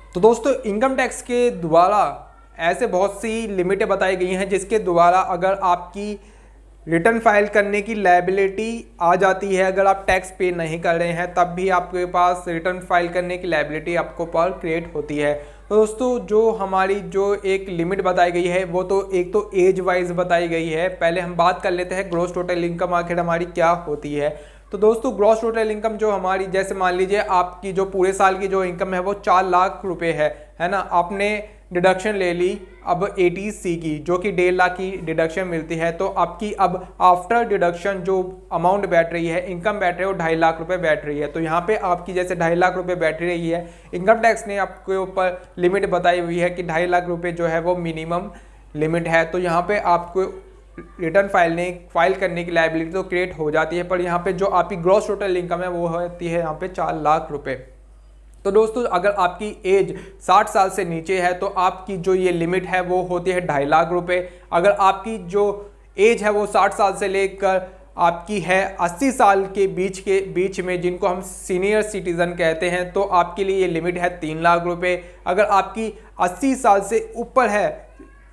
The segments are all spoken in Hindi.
तो दोस्तों इनकम टैक्स के द्वारा ऐसे बहुत सी लिमिटें बताई गई हैं जिसके द्वारा अगर आपकी रिटर्न फाइल करने की लायबिलिटी आ जाती है, अगर आप टैक्स पे नहीं कर रहे हैं तब भी आपके पास रिटर्न फाइल करने की लायबिलिटी आपको पर क्रिएट होती है। तो दोस्तों जो हमारी जो एक लिमिट बताई गई है वो तो एक तो एज वाइज बताई गई है। पहले हम बात कर लेते हैं ग्रॉस टोटल इनकम आखिर हमारी क्या होती है। तो दोस्तों ग्रॉस टोटल इनकम जो हमारी, जैसे मान लीजिए आपकी जो पूरे साल की जो इनकम है वो 4 लाख रुपए है ना, आपने डिडक्शन ले ली अब 80C की जो कि 1.5 लाख की डिडक्शन मिलती है, तो आपकी अब आफ्टर डिडक्शन जो अमाउंट बैठ रही है, इनकम बैठ रही है वो 2.5 लाख रुपए बैठ रही है। तो यहाँ पे आपकी जैसे 2.5 लाख रुपए बैठ रही है, इनकम टैक्स ने आपके ऊपर लिमिट बताई हुई है कि 2.5 लाख रुपए जो है वो मिनिमम लिमिट है। तो यहाँ पे आपको रिटर्न फाइल करने की लायबिलिटी तो क्रिएट हो जाती है, पर यहाँ पे जो आपकी ग्रॉस टोटल इनकम है वो होती है यहाँ पे 4 लाख रुपए। तो दोस्तों अगर आपकी एज 60 साल से नीचे है तो आपकी जो ये लिमिट है वो होती है 2.5 लाख रुपए। अगर आपकी जो एज है वो 60 साल से लेकर आपकी है 80 साल के बीच में, जिनको हम सीनियर सिटीजन कहते हैं, तो आपके लिए ये लिमिट है 3 लाख रुपए। अगर आपकी 80 साल से ऊपर है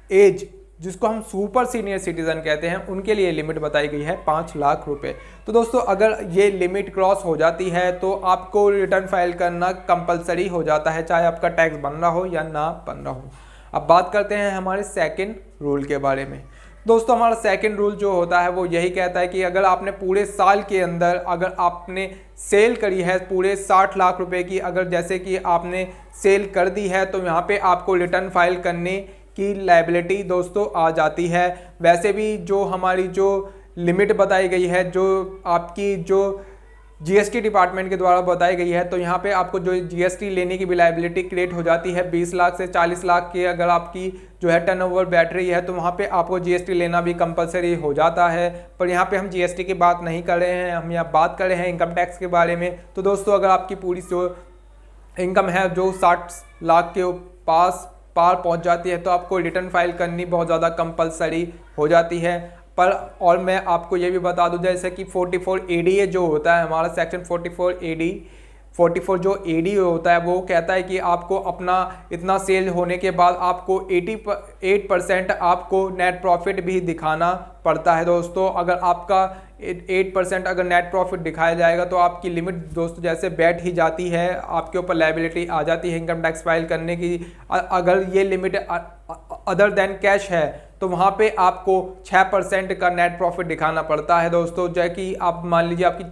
एज, जिसको हम सुपर सीनियर सिटीजन कहते हैं, उनके लिए लिमिट बताई गई है 5 लाख रुपए। तो दोस्तों अगर ये लिमिट क्रॉस हो जाती है तो आपको रिटर्न फाइल करना कंपलसरी हो जाता है, चाहे आपका टैक्स बन रहा हो या ना बन रहा हो। अब बात करते हैं हमारे सेकंड रूल के बारे में। दोस्तों हमारा सेकंड रूल जो होता है वो यही कहता है कि अगर आपने पूरे साल के अंदर अगर आपने सेल करी है पूरे 60 लाख रुपए की, अगर जैसे कि आपने सेल कर दी है, तो यहाँ पे आपको रिटर्न फाइल करने की लायबिलिटी दोस्तों आ जाती है। वैसे भी जो हमारी जो लिमिट बताई गई है, जो आपकी जो जीएसटी डिपार्टमेंट के द्वारा बताई गई है, तो यहाँ पे आपको जो जीएसटी लेने की भी लायबिलिटी क्रिएट हो जाती है। 20 लाख से 40 लाख के अगर आपकी जो है टर्नओवर बैठ रही है तो वहाँ पे आपको जीएसटी लेना भी कंपलसरी हो जाता है। पर यहाँ पे हम जीएसटी की बात नहीं कर रहे हैं, हम यहाँ बात कर रहे हैं इनकम टैक्स के बारे में। तो दोस्तों अगर आपकी पूरी जो इनकम है जो 60 लाख के पार पहुंच जाती है तो आपको रिटर्न फाइल करनी बहुत ज़्यादा कंपलसरी हो जाती है। पर और मैं आपको ये भी बता दूं, जैसे कि 44 ADA जो होता है हमारा सेक्शन 44 जो ADA होता है वो कहता है कि आपको अपना इतना सेल होने के बाद आपको 88% आपको नेट प्रॉफिट भी दिखाना पड़ता है। दोस्तों अगर आपका 8% अगर नेट प्रॉफिट दिखाया जाएगा तो आपकी लिमिट दोस्तों जैसे बैठ ही जाती है, आपके ऊपर लायबिलिटी आ जाती है इनकम टैक्स फाइल करने की। अगर ये लिमिट अदर देन कैश है तो वहाँ पे आपको 6% का नेट प्रॉफिट दिखाना पड़ता है। दोस्तों जैसे कि आप मान लीजिए आपकी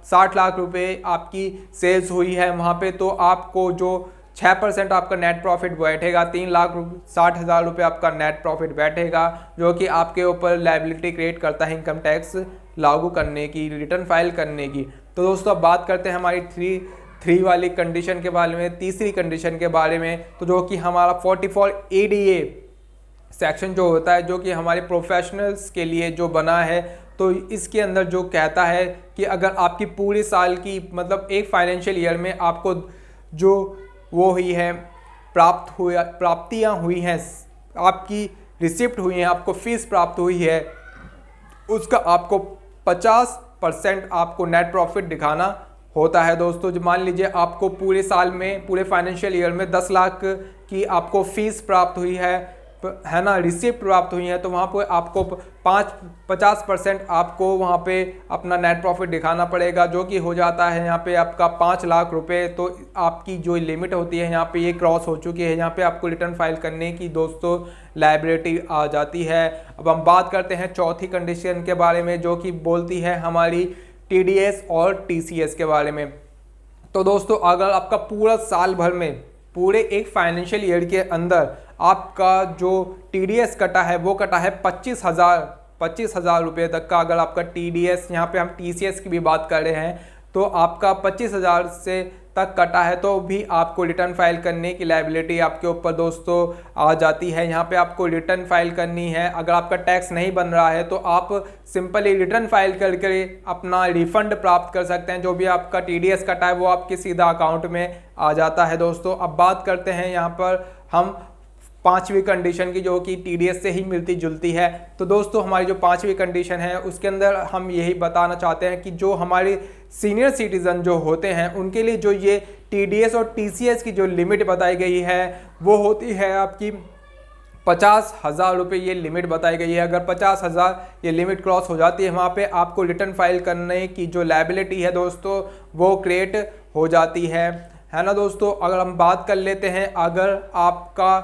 60 लाख रुपए आपकी सेल्स हुई है वहाँ पे, तो आपको जो 6% आपका नेट प्रॉफिट बैठेगा, 3,60,000 रुपये आपका नेट प्रॉफिट बैठेगा, जो कि आपके ऊपर लायबिलिटी क्रिएट करता है इनकम टैक्स लागू करने की, रिटर्न फाइल करने की। तो दोस्तों अब बात करते हैं हमारी थ्री वाली कंडीशन के बारे में, तीसरी कंडीशन के बारे में। तो जो कि हमारा 44 ADA सेक्शन जो होता है, जो कि हमारे प्रोफेशनल्स के लिए जो बना है, तो इसके अंदर जो कहता है कि अगर आपकी पूरे साल की मतलब एक फाइनेंशियल ईयर में आपको जो वो हुई है प्राप्तियाँ हुई हैं, आपकी रिसिप्ट हुई हैं, आपको फीस प्राप्त हुई है, उसका आपको 50% आपको नेट प्रॉफिट दिखाना होता है। दोस्तों जो मान लीजिए आपको पूरे साल में, पूरे फाइनेंशियल ईयर में 10 लाख की आपको फीस प्राप्त हुई है ना, रिसिप्ट प्राप्त हुई है, तो वहाँ पे आपको 50% आपको वहाँ पे अपना नेट प्रॉफिट दिखाना पड़ेगा, जो कि हो जाता है यहाँ पे आपका 5 लाख रुपए। तो आपकी जो लिमिट होती है यहाँ पे ये क्रॉस हो चुकी है, यहाँ पे आपको रिटर्न फाइल करने की दोस्तों लायबिलिटी आ जाती है। अब हम बात करते हैं चौथी कंडीशन के बारे में, जो कि बोलती है हमारी TDS और TCS के बारे में। तो दोस्तों अगर आपका पूरा साल भर में, पूरे एक फाइनेंशियल ईयर के अंदर आपका जो TDS कटा है वो कटा है 25,000 रुपये तक का, अगर आपका TDS, यहाँ पे हम TCS की भी बात कर रहे हैं, तो आपका 25,000 से तक कटा है तो भी आपको रिटर्न फाइल करने की लायबिलिटी आपके ऊपर दोस्तों आ जाती है। यहाँ पे आपको रिटर्न फाइल करनी है। अगर आपका टैक्स नहीं बन रहा है तो आप सिंपली रिटर्न फाइल करके अपना रिफंड प्राप्त कर सकते हैं। जो भी आपका TDS कटा है वो आपके सीधा अकाउंट में आ जाता है। दोस्तों अब बात करते हैं यहाँ पर हम पांचवी कंडीशन की, जो कि TDS से ही मिलती जुलती है। तो दोस्तों हमारी जो पांचवी कंडीशन है उसके अंदर हम यही बताना चाहते हैं कि जो हमारे सीनियर सिटीज़न जो होते हैं उनके लिए जो ये TDS और TCS की जो लिमिट बताई गई है वो होती है आपकी 50,000 रुपये ये लिमिट बताई गई है। अगर 50,000 ये लिमिट क्रॉस हो जाती है, वहाँ पे आपको रिटर्न फाइल करने की जो लायबिलिटी है दोस्तों वो क्रिएट हो जाती है ना दोस्तों। अगर हम बात कर लेते हैं अगर आपका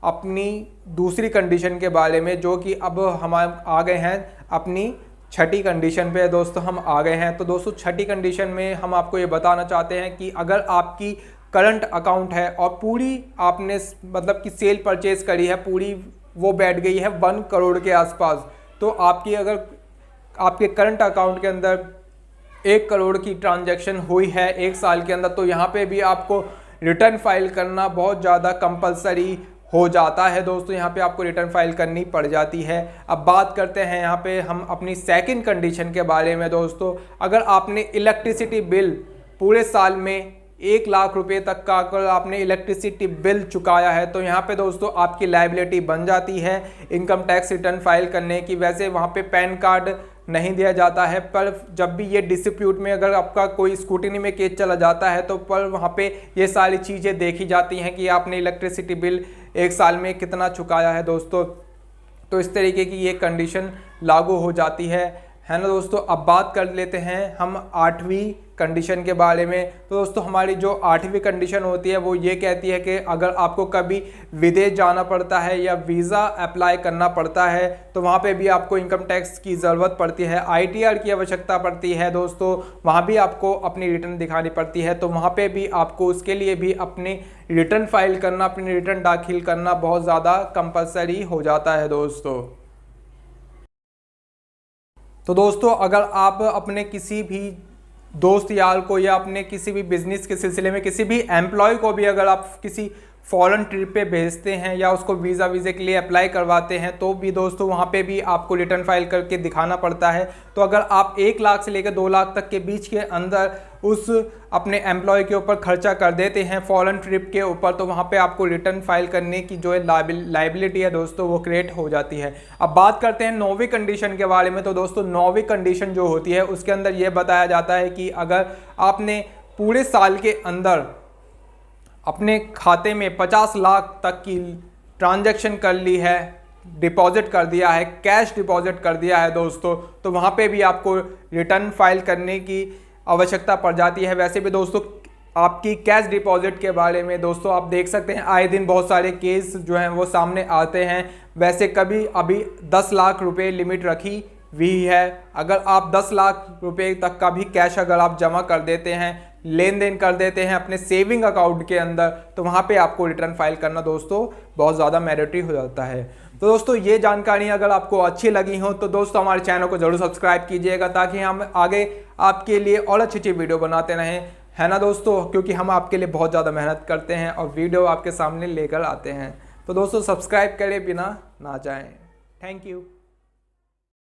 अपनी दूसरी कंडीशन के बारे में, जो कि अब हम आ गए हैं अपनी छठी कंडीशन पे दोस्तों हम आ गए हैं। तो दोस्तों छठी कंडीशन में हम आपको ये बताना चाहते हैं कि अगर आपकी करंट अकाउंट है और पूरी आपने मतलब कि सेल परचेज करी है, पूरी वो बैठ गई है 1 करोड़ के आसपास, तो आपकी अगर आपके करंट अकाउंट के अंदर 1 करोड़ की ट्रांजैक्शन हुई है 1 साल के अंदर, तो यहाँ पे भी आपको रिटर्न फाइल करना बहुत ज़्यादा कंपलसरी हो जाता है दोस्तों। यहाँ पे आपको रिटर्न फाइल करनी पड़ जाती है। अब बात करते हैं यहाँ पे हम अपनी सेकंड कंडीशन के बारे में दोस्तों। अगर आपने इलेक्ट्रिसिटी बिल पूरे साल में 1 लाख रुपए तक का अगर आपने इलेक्ट्रिसिटी बिल चुकाया है, तो यहाँ पे दोस्तों आपकी लायबिलिटी बन जाती है इनकम टैक्स रिटर्न फाइल करने की। वैसे वहाँ पे पैन कार्ड नहीं दिया जाता है, पर जब भी ये डिस्प्यूट में अगर आपका कोई स्क्रूटिनी में केस चला जाता है तो पर वहाँ पे ये सारी चीज़ें देखी जाती हैं कि आपने इलेक्ट्रिसिटी बिल 1 साल में कितना चुकाया है दोस्तों। तो इस तरीके की ये कंडीशन लागू हो जाती है ना दोस्तों। अब बात कर लेते हैं हम 8वीं कंडीशन के बारे में। तो दोस्तों हमारी जो 8वीं कंडीशन होती है वो ये कहती है कि अगर आपको कभी विदेश जाना पड़ता है या वीज़ा अप्लाई करना पड़ता है, तो वहाँ पे भी आपको इनकम टैक्स की ज़रूरत पड़ती है, ITR की आवश्यकता पड़ती है दोस्तों, वहाँ भी आपको अपनी रिटर्न दिखानी पड़ती है। तो वहाँ पे भी आपको उसके लिए भी अपनी रिटर्न फाइल करना, अपनी रिटर्न दाखिल करना बहुत ज़्यादा कंपलसरी हो जाता है दोस्तों। तो दोस्तों अगर आप अपने किसी भी दोस्त यार को या अपने किसी भी बिजनेस के सिलसिले में किसी भी एम्प्लॉय को भी अगर आप किसी फॉरेन ट्रिप पे भेजते हैं या उसको वीज़े के लिए अप्लाई करवाते हैं, तो भी दोस्तों वहाँ पे भी आपको रिटर्न फाइल करके दिखाना पड़ता है। तो अगर आप 1 लाख से लेकर 2 लाख तक के बीच के अंदर उस अपने एम्प्लॉय के ऊपर खर्चा कर देते हैं फॉरेन ट्रिप के ऊपर, तो वहाँ पे आपको रिटर्न फाइल करने की जो है लायबिलिटी है दोस्तों वो क्रिएट हो जाती है। अब बात करते हैं 9वीं कंडीशन के बारे में। तो दोस्तों 9वीं कंडीशन जो होती है उसके अंदर ये बताया जाता है कि अगर आपने पूरे साल के अंदर अपने खाते में 50 लाख तक की ट्रांजैक्शन कर ली है, डिपॉजिट कर दिया है, कैश डिपॉजिट कर दिया है दोस्तों, तो वहाँ पे भी आपको रिटर्न फाइल करने की आवश्यकता पड़ जाती है। वैसे भी दोस्तों आपकी कैश डिपॉजिट के बारे में दोस्तों आप देख सकते हैं आए दिन बहुत सारे केस जो हैं वो सामने आते हैं। वैसे कभी अभी 10 लाख रुपए लिमिट रखी हुई है, अगर आप 10 लाख रुपए तक का भी कैश अगर आप जमा कर देते हैं, लेन देन कर देते हैं अपने सेविंग अकाउंट के अंदर, तो वहाँ पे आपको रिटर्न फाइल करना दोस्तों बहुत ज़्यादा मैंडेटरी हो जाता है। तो दोस्तों ये जानकारी अगर आपको अच्छी लगी हो तो दोस्तों हमारे चैनल को जरूर सब्सक्राइब कीजिएगा, ताकि हम आगे आपके लिए और अच्छी वीडियो बनाते रहें, है ना दोस्तों, क्योंकि हम आपके लिए बहुत ज़्यादा मेहनत करते हैं और वीडियो आपके सामने लेकर आते हैं। तो दोस्तों सब्सक्राइब करे बिना ना जाएँ। Thank you.